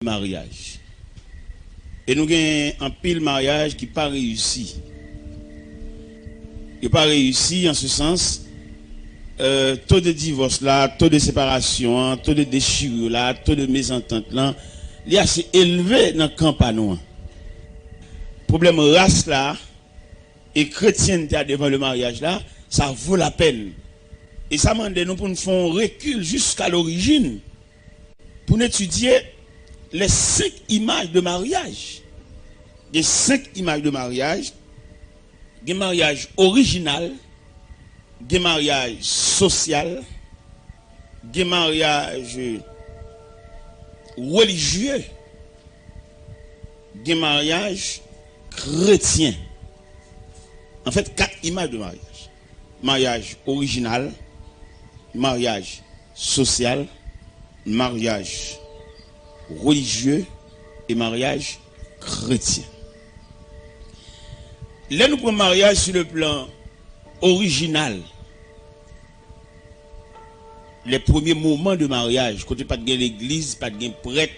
mariage. Et nous avons un pile mariage qui n'a pas réussi. Il n'a pas réussi en ce sens. Taux de divorce là, taux de séparation, taux de déchirure là, taux de mésentente là, il est assez élevé dans le campagne. Problème race là et chrétienté devant le mariage là, ça vaut la peine. Et ça demande nous pour nous faire un recul jusqu'à l'origine pour étudier les 5 images de mariage. Les 5 images de mariage, des mariage original, des mariage social, des mariage religieux, des mariage chrétien. En fait, 4 images de mariage. Mariage original, mariage social, mariage religieux et mariage chrétien. Là, nous prenons mariage sur le plan original. Les premiers moments de mariage, quand il n'y a pas de l'église, pas de prêtre,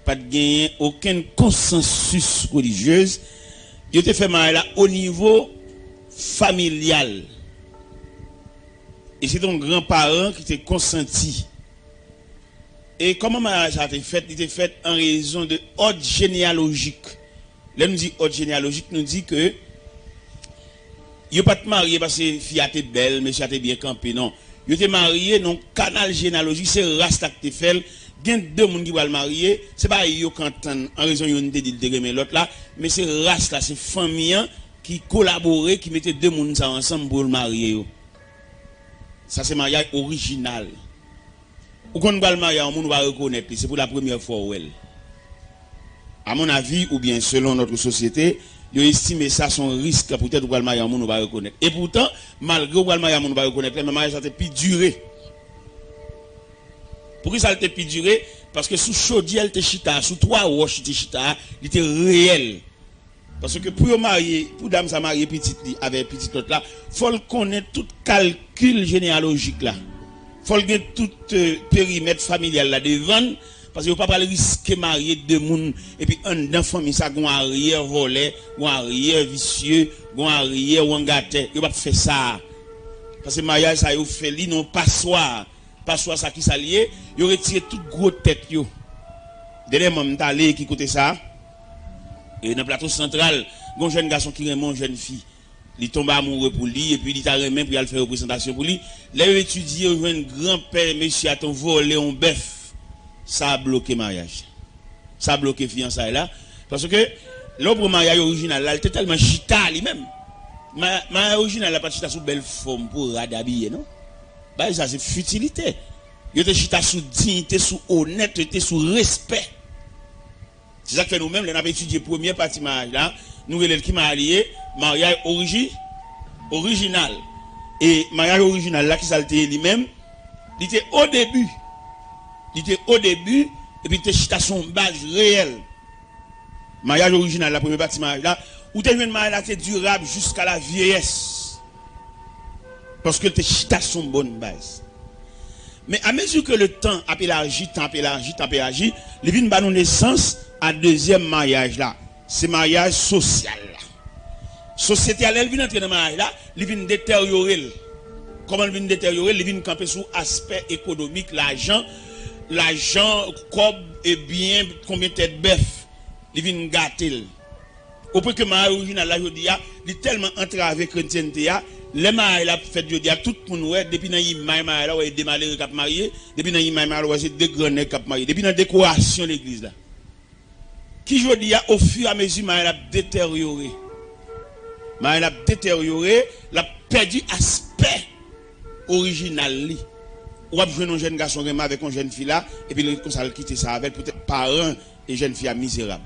pas de aucun consensus religieux, il a fait mariage au niveau familial. Et c'est ton grand-parent qui t'a consenti. Et comment le mariage a été fait? Il était fait en raison de ordre généalogique. Là, nous dit ordre généalogique, nous dit que il n'est pas marié parce que fille a été belle, monsieur a été bien campé, non. Il était marié dans le canal généalogique, c'est race qui fait. Il y a 2 personnes qui vont le marier, ce n'est pas eux qui en raison de de l'autre là, mais c'est race là, c'est famille qui collaborait, qui mettait 2 personnes ensemble pour le marier. Ça c'est mariage original. Ou quand on va le marier, on va reconnaître, c'est pour la première fois. À mon avis, ou bien selon notre société, ils estiment ça son risque pour peut-être le marier, on va reconnaître. Et pourtant, malgré le mariage, on va reconnaître, le mariage a été plus duré. Pourquoi ça a été plus duré? Parce que sous chaudière, il chita, sous 3 roches, il chita, il était réel. Parce que pour marier, pour dame ça marier petite avec petite autre là, faut le connaître tout calcul généalogique là. Faut le connaître tout périmètre familial là devant parce que vous pas pas risquer marier 2 personnes et puis un dans famille ça gon arrière volé, gon arrière vicieux, gon arrière wangaté, vous pas faire ça. Parce que mariage ça yo fait li non passoire ça qui s'allié, yo retire toute gros tête yo. Dernièrement m't'allé qui côté ça. Et dans le plateau central, un jeune garçon qui aime une jeune fille. Il tombe amoureux pour lui et puis il t'a remis pour aller faire représentation pour lui. Là, il étudie, il un grand-père, monsieur, a ton volé un bœuf. Ça a bloqué le mariage. Ça a bloqué fiançailles là. Parce que l'autre mariage original, là, il était tellement chita lui-même. Mariage original, il n'a pas chita sous belle forme pour radhabiller, non? Bah, ça, c'est futilité. Il était chita sous dignité, sous honnêteté, sous respect. C'est ça que nous-mêmes, nous avons étudié la première partie de mariage là. Nous avons qui marié, mariage original. Et mariage original là, qui s'alté lui-même, il était au début. Il était au début, et puis il était son base réelle. Mariage original, la première partie de mariage là, où tu as une mariage là, c'est durable jusqu'à la vieillesse. Parce que tu as son bonne base. Mais à mesure que le temps a élargi, il vient de nous naissance à deuxième mariage là. C'est mariage social là. Société elle vient entrer dans le mariage là, il vient détériorer. Comment il vient détériorer? Il vient camper sur aspect économique, l'argent, cob et bien, combien de têtes bœuf, il vient gâter. Au point que le mariage original là, je dis, il est tellement entravé chrétienté. Les mariages là fait je dis à tout le monde depuis dans y mariage là ouais des malheureux qui marié depuis dans y mariage là c'est des grands qui marié depuis dans décoration l'église là qui je dis au fur et à mesure mariage a détérioré l'a perdu aspect original li ou a jouer un jeune garçon avec une jeune fille là et puis le ça quitter ça avec peut-être parents et jeune fille misérable.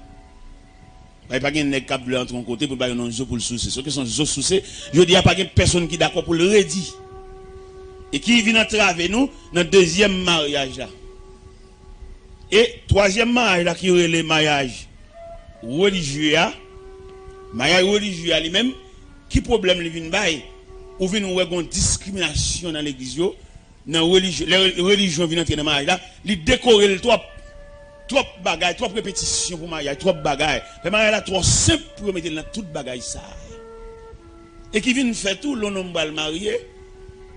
Il n'y a pas de nègre qui entre un côté pour un zo pour le souci. Ce que sont zo soucis, je dis il n'y a pas de personne qui est d'accord pour le redire. Et qui vient entraver nous dans le deuxième mariage là. Et troisième mariage là qui est le mariage religieux. Mariage religieux lui-même, qui problème lui vient bail ou vient nous une discrimination dans l'église. Dans les religions viennent entrer dans le mariage là, ils décorent le trop. trop bagaille, trop répétition pour mariage, trop bagaille. Mais mariage là trop simple pour mettre dans toute bagaille ça. Et qui vient faire tout l'homme va le marier,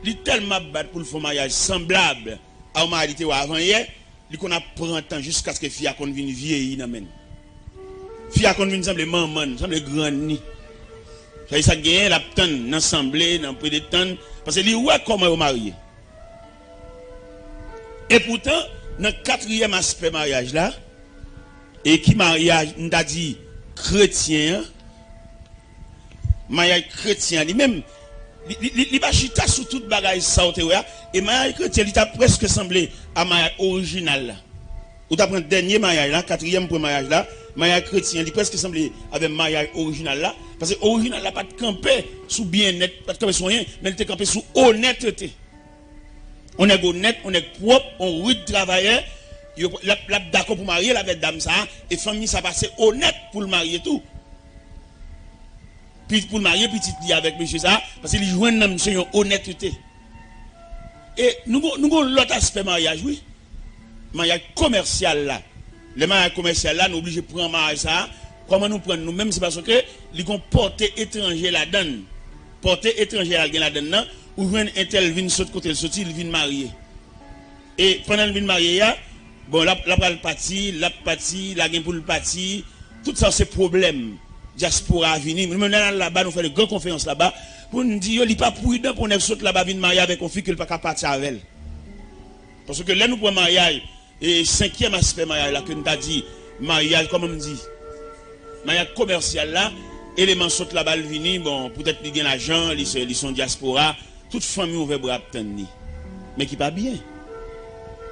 il tellement battre pour le faire mariage semblable à un mariage ou avant hier, il qu'on apprend temps jusqu'à ce que fille a qu'on vienne vieillir dans men. Fille a qu'on vienne semble maman, semble grand ni. Ça gagne la tonne l'assemblée dans peu de temps parce que il ouais comment on marié. Et pourtant dans le quatrième aspect mariage là, et qui mariage, on t'a dit chrétien, mariage chrétien lui-même, il va chita sur toute bagaille ça et mariage chrétien il t'a presque semblé à mariage original là. Ou t'as pris dernier mariage là, quatrième pour mariage là, mariage chrétien il presque semblé avec mariage original là, parce que original là pas de camper sous bien-être, pas de camper sur rien, mais il était campé sous honnêteté. On est honnête, on est propre, on rude travailleur, d'accord pour marier avec dame ça, et famille ça passe honnête pour le marier tout. Puis pour le marier petit li avec monsieur ça, parce qu'il joue un homme sur une honnêteté. Et nous avons l'autre aspect mariage, oui. Mariage commercial là. Le mariage commercial là, nous obligés de prendre mariage ça. Comment nous prendre nous-mêmes, c'est parce que les portée étranger là-dedans. Portée étranger là-dedans, ou un tel vient sauter côté sorti, il vient marier. Et pendant qu'il vient marier, bon, la partie, la gain pour le parti, tout ça c'est problème. Diaspora venir. Nous menons là-bas, nous faisons de grandes conférences là-bas, pour nous dire, il n'est pas prudent pour nous sauter là-bas, venir marier avec une fille qui n'est pas capable de partir avec elle. Parce que là, nous prenons mariage, et cinquième aspect mariage là, que nous avons dit, mariage, comme on dit, mariage commercial là, élément saute là-bas, le vini, bon, peut-être qu'ils gagnent l'argent, ils sont diaspora, toute famille ouvert bras tenir. Mais qui pas bien.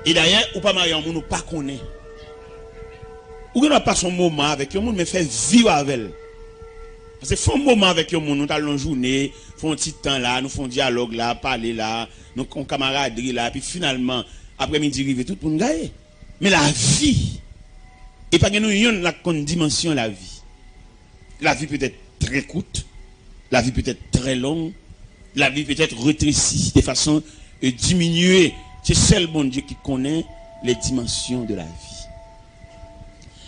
Et d'ailleurs, ou pas marier un monde, ou pas connaît. Ou qu'on n'a pas son moment avec un monde, mais fait vivre avec elle. Parce que faut un moment avec un monde, nous allons une journée, font un petit temps là, nous font un dialogue là, parler là, nous avons camaraderie là, puis finalement, après-midi, arrive tout pour nous gagner. Mais la vie, et pas que nous ayons la dimension de la vie. La vie peut être très courte, la vie peut être très longue, la vie peut être rétrécie de façon diminuée. C'est seul bon Dieu qui connaît les dimensions de la vie.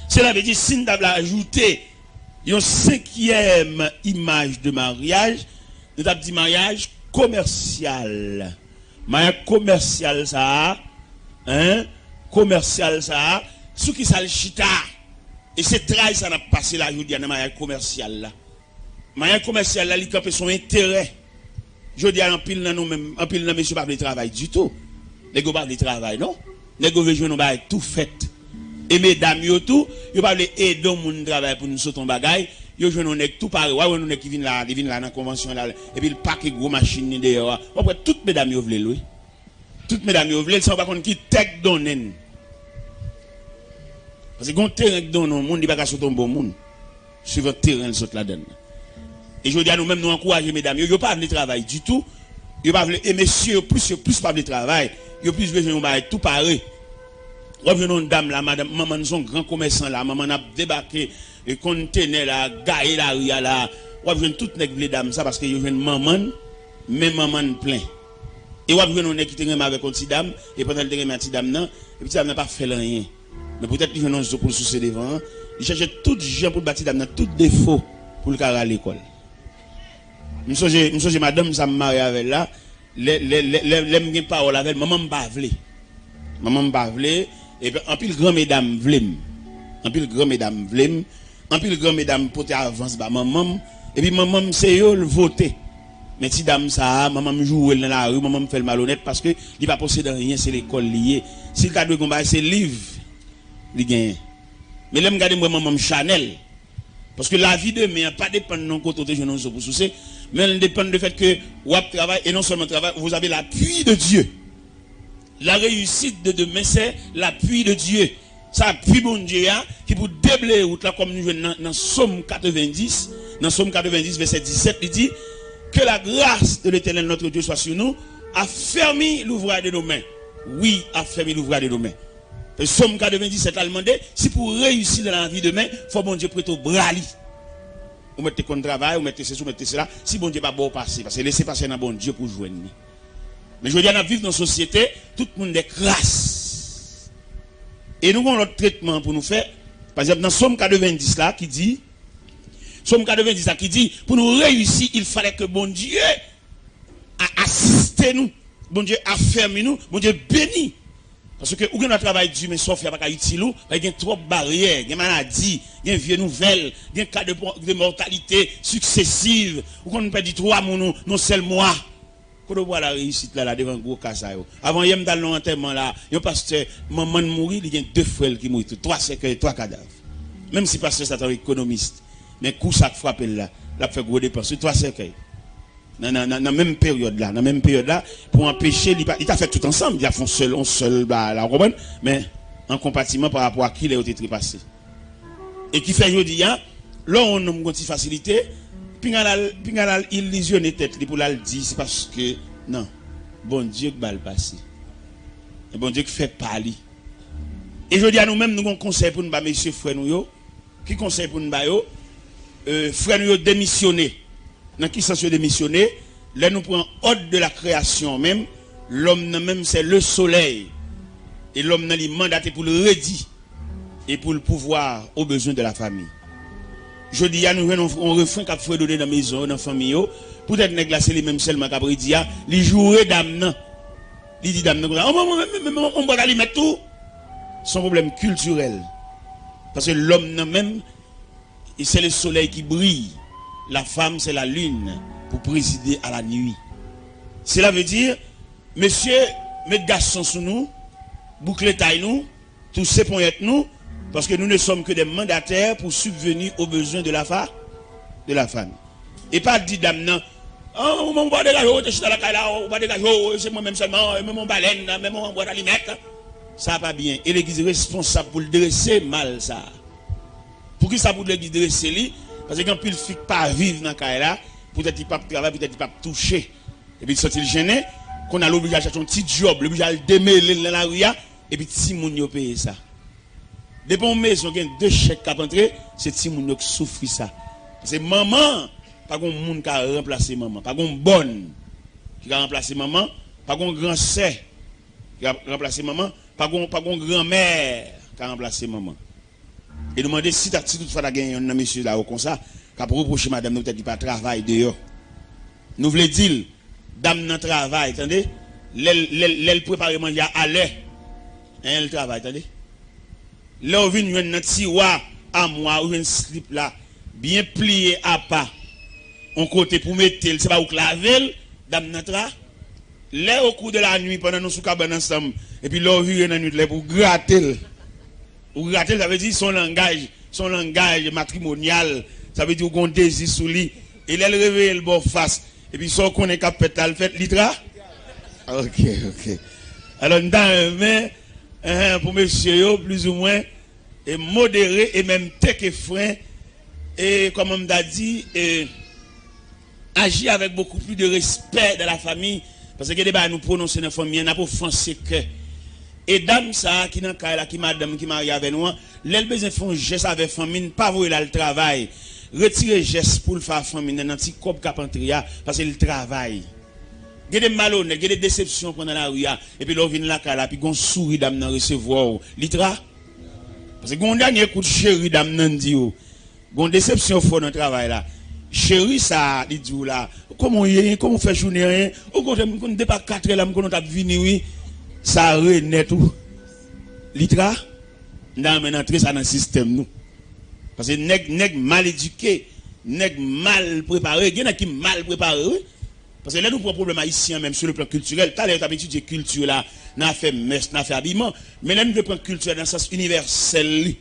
Cela veut dire, si nous avons ajouté une cinquième image de mariage, nous avons dit mariage commercial. Mariage commercial, ça, hein, commercial, ça, ce qui ça le chita. Et c'est très ça n'a passé la journée dans le mariage commercial là. Mariage commercial là, il campe son intérêt. Je dis à un pile dans nous-mêmes, un pile dans monsieur pas de travail du tout. Les gars pas de travail, non? Les gars veulent nous tout fait. Et mesdames, yo tout, yo pas aider mon travail pour nous sauter en bagaille, yo jouent nous tout pareil. Ouais, nous qui viennent là dans la convention là et puis le paquet gros machine dehors. Après toutes mesdames yo veulent oui. Toutes mesdames yo veulent, sans pas qu'on qui tech donner. Parce que quand terrain donne monde, il pas sauter un bon monde. Suivant terrain saute là-dedans. Et je dis à nous-mêmes, nous encourager mesdames, yo pas venir travail du tout. Yo pas venir et messieurs plus pas venir travail. Yo plus besoin de tout pareil. Revenons une dame là, madame, maman nous sommes grand commerçant là, maman a débarqué et conteneur là, gaillé la rue là. Revenons toutes les dames ça parce que yo jeune maman, mais maman plein. Et revenons on qui te remet avec une petite dame et pendant le remet une petite dame non, et petite dame n'a pas fait rien. Mais peut-être qu'ils viennent pour sous devant, ils cherchent toutes gens pour bâtir dame tout défaut pour le carrer à l'école. Monsieur madame ça me marie avec là, les parole avec maman m'bavle. Maman m'bavle. Et puis, en pile grand mesdames vlem. En pile grand mesdames vlem. En pile grand mesdames pote avance ba maman. Et puis maman c'est yo le voter. Mais si dame ça, maman me joue dans la rue, maman me fait le malhonnête parce que il pas posséder rien, c'est l'école liée. Si le cadeau combat c'est livre, il gagne. Mais là me garder moi maman Chanel. Parce que la vie de demain pas dépend de non côté de nous pour soucier, mais elle dépend du fait que vous travaillez et non seulement travail, vous avez l'appui de Dieu. La réussite de demain, c'est l'appui de Dieu. Ça appuie bon Dieu qui pour déblayer route là comme nous jouons dans Somme 90, dans Somme 90 verset 17, il dit que la grâce de l'Éternel notre Dieu soit sur nous, a fermé l'ouvrage de nos mains. Oui, a fermé l'ouvrage de nos mains. Et Somme 97 a demandé si pour réussir dans la vie demain, faut bon Dieu prêter au bras li. Vous mettez contre travail, vous mettez ceci, vous mettez cela, si bon Dieu pas bon passer parce que laissez passer dans bon Dieu pour joindre. Mais je veux dire, nous vivons dans une société, tout le monde est crasse. Et nous avons l'autre traitement pour nous faire. Par exemple, dans Somme 90 là, qui dit, Somme 90 là, qui dit, pour nous réussir, il fallait que bon Dieu a assisté nous, bon Dieu a fermé nous, bon Dieu béni. Parce que, ou un travail dur, mais sauf, il n'y a pas utile, il y a trop de barrières, il y a maladies, il y a vieux nouvelles, il y a cas de mortalité successive, ou qu'on ne peut dire 3 mois, non seul mois. Quand on voit la réussite là, devant un gros cas, avant, il y a dans l'enterrement là, il y a pasteur, maman mourir, il y a 2 frères qui mourent, 3 cercueils, 3 cadavres. Même si pasteur c'est un économiste, mais coup ça frappe là, il a fait gros dépenses, 3 cercueils. Dans la même période là, pour empêcher, il t'a fait tout ensemble, il a fait un seul, la Romaine, mais en compartiment par rapport à qui il a été trépassé. Et qui fait aujourd'hui, là, on a une facilité, puis on a illusionné tête pour la dire, c'est parce que, non, bon Dieu qui va le passer. Et bon Dieu qui fait parler. Et je dis à nous-mêmes, nous avons un conseil pour nous, messieurs, frères, nous, qui conseil pour nous, frères, nous, démissionner. Dans qui sens démissionner, là nous prenons hôte de la création même, l'homme même c'est le soleil. Et l'homme n'a mandaté pour le redire et pour le pouvoir aux besoins de la famille. Je dis à nous on refrain qu'a fait donner dans la maison, dans la famille, peut-être néglacer les mêmes seulement qu'après dire, les jouer d'âme. Il dit d'âme, on va aller mettre tout. Son problème culturel. Parce que l'homme même, c'est le soleil qui brille. La femme, c'est la lune pour présider à la nuit. Cela veut dire, messieurs, mettez garçons sous nous, bouclez taille nous, tous ces points nous, parce que nous ne sommes que des mandataires pour subvenir aux besoins de la femme. Et pas dit dame, non, oh, on va dégager, on va dégager, c'est moi-même seulement, même mon baleine, même mon boîte à limette. Ça va pas bien. Et l'église est responsable pour le dresser mal, ça. Pour qui ça pour l'église dresser lui? Parce que quand il ne fait pas vivre dans ce là, peut-être qu'il ne peut pas travailler, peut-être qu'il ne peut pas toucher. Et puis, il gêné, qu'on a l'obligation de faire un petit job, l'obligation de démêler dans la rue, et puis, si moun yo paye ça. Depuis une maison, il y a 2 chèques qui rentrent, c'est si moun yo qui souffre ça. Parce que maman, pas de monde qui a remplacé maman, pas de bonne qui a remplacé maman, pas de grand sœur qui a remplacé maman, pas de grand-mère qui a remplacé maman. Et demander si toutefois tu gagné un monsieur là comme ça, qui a reproché madame nous peut-être pas travail dehors. Nous voulons dire, dame dans travail, attendez, l'elle prépare manger à l'heure. Elle travaille, attendez. Là, on vient un tiroir à moi, ou un slip là, bien plié à pas. On côté pour mettre, c'est pas où claver, dame dans travail. Là, au cours de la nuit, pendant nous sous cabane ensemble, et puis là, on vient dans la nuit pour gratter. Ou gratter, ça veut dire son langage matrimonial, ça veut dire qu'on désire sous lui. Et là, elle réveille le bon face. Et puis, son qu'on est capable de faire l'itra. Ok. Alors, dans pour monsieur, plus ou moins, et modéré, et même tech et frein, et comme on m'a dit, agir avec beaucoup plus de respect dans la famille, parce que nous prononçons dans la famille, on a pour foncer que. Et dame ça qui dans cas là qui madame qui marie avec nous, l'elle besoin font geste avec famille, pas voir là le travail. Retirer geste pour le faire famille dans petit cop capentria parce que le travail. Il y a des malhonnêtes, il y a des déceptions pendant la rue et puis là vient là là puis gon sourit dame dans recevoir litra. Parce que gon dernier coup de chéri dame nan dit yo. Gon déception fort dans le travail là. Chéri ça dit là, comment fait journée rien, ou qu'on dépasse 4 là qu'on t'a venir oui. Ça renaît tout. Litra, dans entrer ça dans le système nous. Parce que nèg mal éduqué, nèg mal préparé, il y en a qui mal préparé. Parce que là nous prenons problème haïtien même sur le plan culturel. Tout à l'heure tu as étudié culture là, n'a fait messe, n'a fait habillement, mais là nous devons prendre culture dans le sens universel.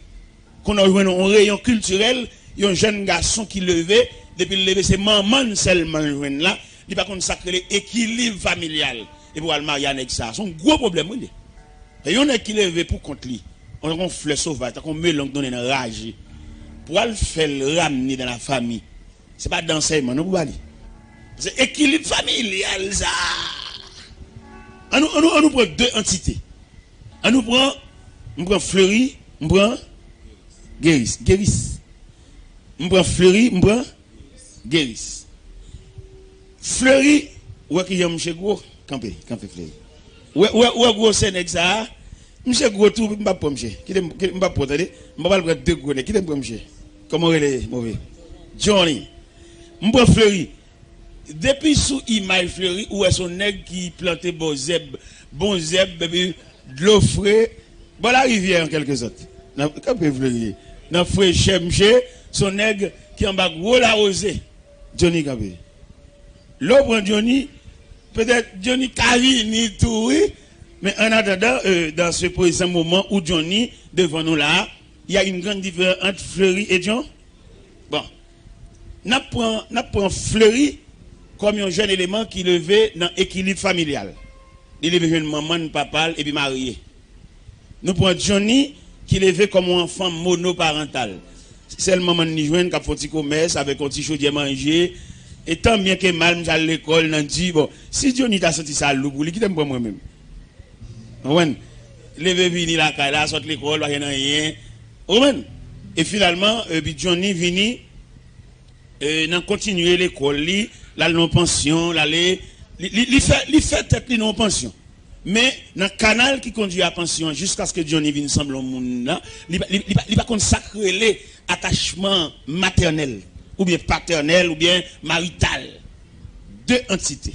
Qu'on a eu un rayon culturel, il y a un jeune garçon qui levait, depuis le lever c'est maman seulement là, il pas qu'on sacré l'équilibre familial. Et pour le marier avec ça, c'est un gros problème. Et il y en a qui lève pour contre lui. On a un fleur sauvage, on met l'ongle dans une rage. Pour le faire ramener dans la famille, ce n'est pas d'enseignement, non, pour aller. C'est équilibre familial, ça. On nous prend 2 entités. On nous prend Fleury, on prend Guéris. On prend Fleury, on prend Guéris. Fleury, où est-ce qu'il y a M. Gros? Campé, Fleury. Ouais, gros Sénèque ça, Monsieur gros tout m'pa pour monsieur. Qui m'pa pour attendez, m'pa le deux gros qui t'aime pour monsieur. Comment elle est mauvais. Johnny. M'pa Fleury. Depuis sous Imail Fleury où est son nègre qui plantait bon zeb, de l'eau frais, bon la rivière en quelque sorte. Dans Fleury. Dans frère Chemche, son nègre qui en bas gros la rosée. Johnny Capé. L'eau prend Johnny, peut-être Johnny Cavini tout oui. Mais en attendant, dans ce présent moment où Johnny, devant nous là, il y a une grande différence entre Fleury et John. Bon. N'a pris Fleury comme un jeune élément qui levait dans l'équilibre familial. Il levait une maman, papa et puis marié. Nous prenons Johnny qui levait comme un enfant monoparental. C'est le maman ni joindre qui a fait un petit commerce avec un petit chaudier manger. Et tant bien que mal, j'allais à l'école, on dit, bon, si Johnny t'a sorti ça, l'eau pour lui, qui t'aime pas moi-même. Ouais. Levé vini la caille, sort l'école, rien. Ouais. Et finalement, Johnny vini, n'a continué l'école, là, non pension, là, il fait tête non pension. Mais dans le canal qui conduit à pension, jusqu'à ce que Johnny vienne semble au monde là, il va consacrer les attachements maternels, ou bien paternels, ou bien marital. Deux entités.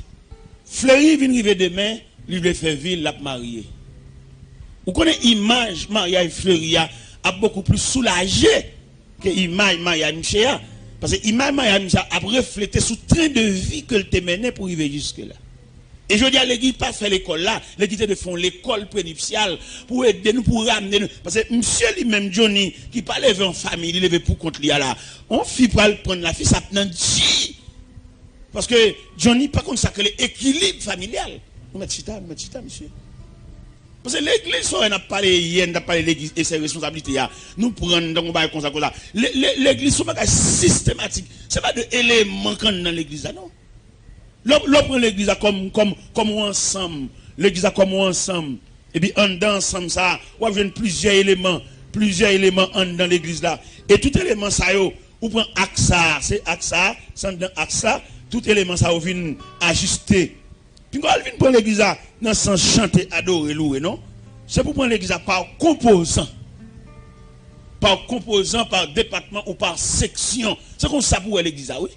Fleury vient arriver demain, lui veut faire ville, l'a marié. Vous connaissez l'image mariage Fleury a beaucoup plus soulagé que l'image mariage Mchea. Parce que l'image mariage Mchea a reflété sous train de vie que le mené pour arriver jusque-là. Et je dis à l'église, pas faire l'école là, l'église de font l'école prénuptiale pour aider nous, pour ramener nous. Parce que monsieur lui-même, Johnny, qui pas levé en famille, il levé pour contre lui là. On fit pas le prendre la fille, ça prend dit. Parce que Johnny, pas consacré l'équilibre familial. Nous mettons chita, monsieur. Parce que l'église, on a parlé hier, on a parlé de l'église et ses responsabilités. Nous prenons donc on va comme ça. L'église, c'est pas systématique. C'est pas de éléments dans l'église, non. L'on l'église comme ensemble. L'église comme ensemble. Et puis en dedans ensemble ça, on a plusieurs éléments en dans l'église là. Et tout élément ça yo, ou prend AXA, c'est AXA, sans dans AXA, tout élément ça vient ajuster. Puis quand on vient prendre l'église là, dans le sens chanter, adorer, louer, non? C'est pour prendre l'église par composant. Par composant, par département ou par section. C'est comme ça pour l'église là, oui.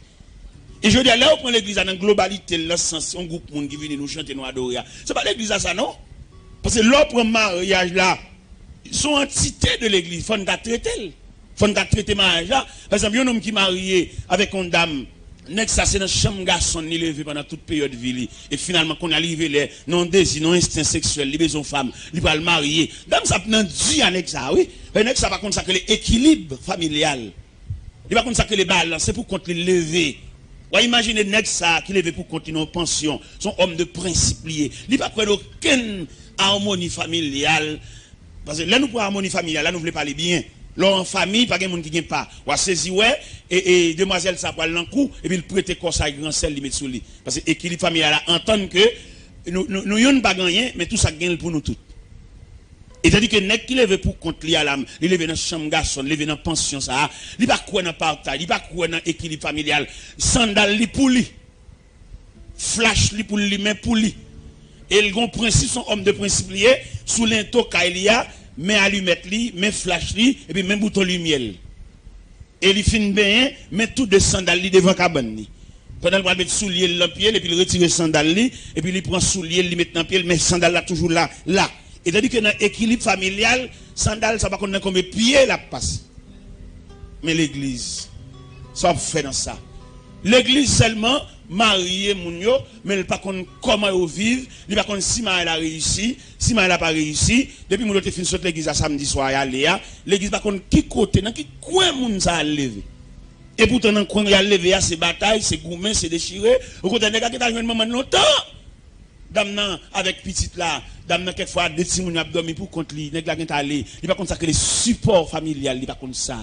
Et je dis, là, on prend l'église dans la globalité, le sens, un groupe de monde qui vient nous chanter, nous adorer. Ce n'est pas l'église à ça, non? Parce que l'autre mariage là, sont entités de l'église, il faut nous traiter. Il faut nous traiter mariage là. Par exemple, un homme qui est marié avec une dame, ça c'est dans la chambre garçon, il est levé pendant toute période de vie. Et finalement, quand on arrive là, non désir, non instinct sexuel, les besoins femmes, il va le marier. Dame, ça prend Dieu avec ça, oui. Mais ça va consacrer l'équilibre familial. Il va consacrer les balances, c'est pour contre les lever. Vous imaginez nèg ça qui lève pour continuer en pension, son homme de principe lié. Il pas prendre aucune harmonie familiale parce que là nous pour harmonie familiale, là nous voulons parler bien. Là en famille pas quelqu'un qui gagne pas. Ou saisi ouais et demoiselle ça prend l'encou et puis il prête corps ça grand sel lui mettre sur lui parce que équilibre familial là entendre que nous yon pas gagner mais tout ça gagne pour nous tous. Et tandis que nèg qui lève pour compte li à l'âme, il lève dans chambre garçon, il lève dans pension ça, il pas quoi dans partage, il pas quoi dans équilibre familial, sandal li pour lui. Flash li pour lui mais pour lui. Et le grand principe son homme de principe lié sous l'into kailia, mais allumette li, mais flash li et puis même bouton lumière. Et il fin bien, mais tout de sandal li devant cabane li. Pendant qu'il mettre soulier dans pied et puis il retire sandal li et puis il prend soulier il met dans pied mais sandal là toujours là. Et c'est-à-dire que dans l'équilibre familial, sandal, ça va connaître combien de pieds la passe. Mais l'église, ça va faire dans ça. L'église seulement, marié mounio, mais elle ne pas comment ils vivent, elle ne pas connaître si elle a réussi, si elle n'a pas réussi. Depuis que je suis l'église à samedi soir, l'église ne pas connaître qui côté, dans qui coin moun ça a levé. Et pourtant, dans le coin, il a levé, c'est bataille, c'est gourmet, c'est déchiré. Au côté de qui a joué maman longtemps. Dame avec petite là, dame quelquefois des petits moun a dormi pour contre lui, nèg la gen aller, il pas comme ça que les supports familial, il pas comme ça.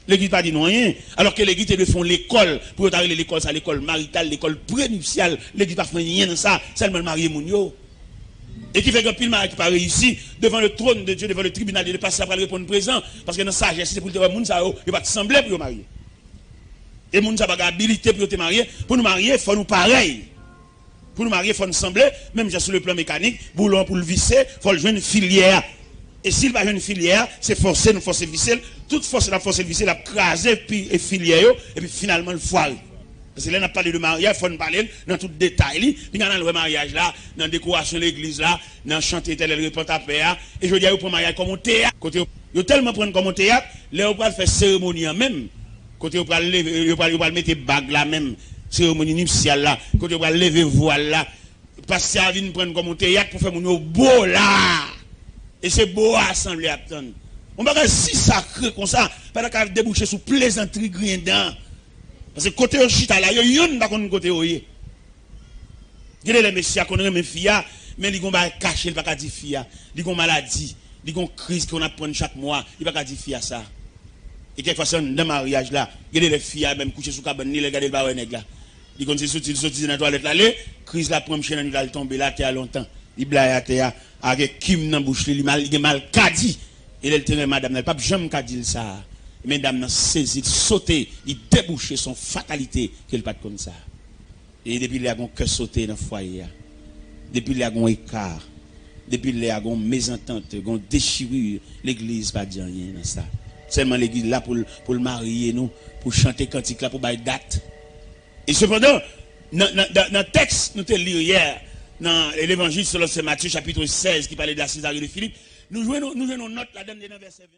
L'église pas dit non rien, alors que l'église te font l'école pour t'arriver l'école ça l'école maritale, l'école prénuptiale, l'église pas fait rien dans ça, seulement marier moun yo. Et qui fait que pile mari qui pas réussi devant le trône de Dieu, devant le tribunal de passer après répondre présent parce que dans sagesse c'est pour te moun ça il va te sembler pour marier. Et moun ça pas habilité pour te marier, pour nous marier, faut nous pareil. Pour nous marier, il faut nous sembler, même sur le plan mécanique, boulon pour le visser, il faut le jouer une filière. Et s'il va jouer une filière, c'est forcer, nous forcer visser. Toute force, la force visser, la craser, puis filière, et puis finalement le foire. Parce que là, on a parlé de mariage, il faut nous parler dans tout détail. Puis dans le mariage là, dans la décoration de l'église là, dans le chanter tel répond à paix. Et je dis, vous prenez mariage comme un théâtre. Côté, vous tellement prendre comme un théâtre, là, vous pouvez faire cérémonie en même. Côté, vous pouvez mettre bague là même, cérémonie nuptiale là. Côté, vous pouvez lever voile là. Parce que ça vient prendre comme un théâtre pour faire mon beau là. Et c'est beau à assembler à attendre. On va faire si sacré comme ça, pendant qu'à déboucher sous plaisanterie grindant. Parce que côté au chita là, il y a un pas qu'on côté oye. Il y a les messieurs qu'on remet fia, mais ils vont pas cacher, ils pas dire fia. Ils ont maladie, ils ont crise qu'on apprend chaque mois, ils pas dire fia ça. Et quelquefois dans le mariage là, il y a les filles même coucher sous cabane, ni les garder le nèg là. Ils ont sorti dans la toilette là, crise la prend chaîne il tomber là terre longtemps. Il blaye à terre avec kim dans bouche, il mal kadi. Et elle tenait madame, elle pas jamais kadi ça. Mesdames n'a saisi, sauté, il débouché son fatalité qu'elle pas comme ça. Et depuis les a gon cœur sauté dans le foyer. Depuis les a gon écart. Depuis les a gon mésentente, gon déchirure, l'église pas dire rien dans ça. Seulement l'église là pour le marier nous, pour chanter cantique là pour bailler date. Et cependant dans le texte nous te lire hier dans l'évangile selon Saint Matthieu chapitre 16 qui parlait de la Césarée de Philippe, nous jouons note là-dedans dans verset 20.